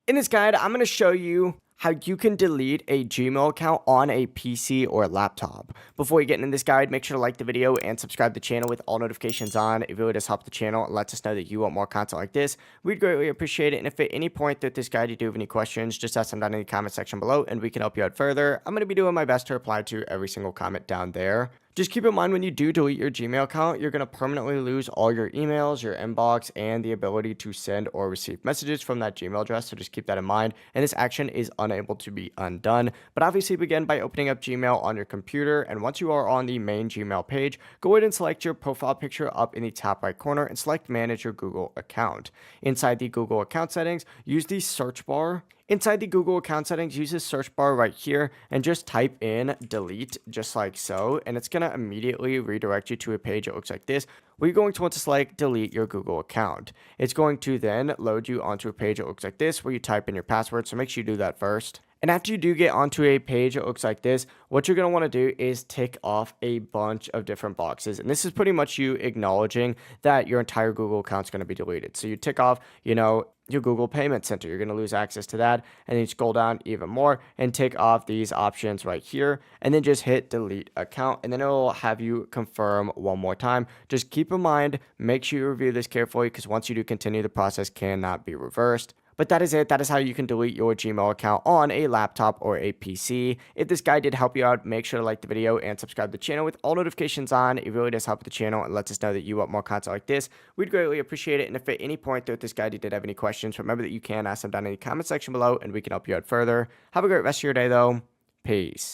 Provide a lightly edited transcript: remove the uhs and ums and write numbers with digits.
In this guide, I'm going to show you how you can delete a Gmail account on a PC or laptop. Before you get into this guide, make sure to like the video and subscribe to the channel with all notifications on. It really does help the channel and lets us know that you want more content like this. We'd greatly appreciate it. And if at any point through this guide you do have any questions, just ask them down in the comment section below and we can help you out further. I'm going to be doing my best to reply to every single comment down there. Just keep in mind when you do delete your Gmail account, you're going to permanently lose all your emails, your inbox, and the ability to send or receive messages from that Gmail address. So just keep that in mind. And this action is unable to be undone. But obviously begin by opening up Gmail on your computer. And once you are on the main Gmail page, go ahead and select your profile picture up in the top right corner and select manage your Google account. Inside the Google account settings, use the search bar. Inside the Google account settings, use the search bar right here and just type in delete just like so. And it's going to immediately redirect you to a page that looks like this, where you're going to want to select delete your Google account. It's going to then load you onto a page that looks like this where you type in your password. So make sure you do that first. And after you do get onto a page that looks like this, what you're going to want to do is tick off a bunch of different boxes. And this is pretty much you acknowledging that your entire Google account is going to be deleted. So you tick off, your Google Payment Center. You're going to lose access to that. And then you scroll down even more and tick off these options right here. And then just hit delete account. And then it will have you confirm one more time. Just keep in mind, make sure you review this carefully because once you do continue, the process cannot be reversed. But that is it. That is how you can delete your Gmail account on a laptop or a PC. If this guide did help you out, make sure to like the video and subscribe to the channel with all notifications on. It really does help the channel and lets us know that you want more content like this. We'd greatly appreciate it. And if at any point throughout this guide you did have any questions, remember that you can ask them down in the comment section below and we can help you out further. Have a great rest of your day though. Peace.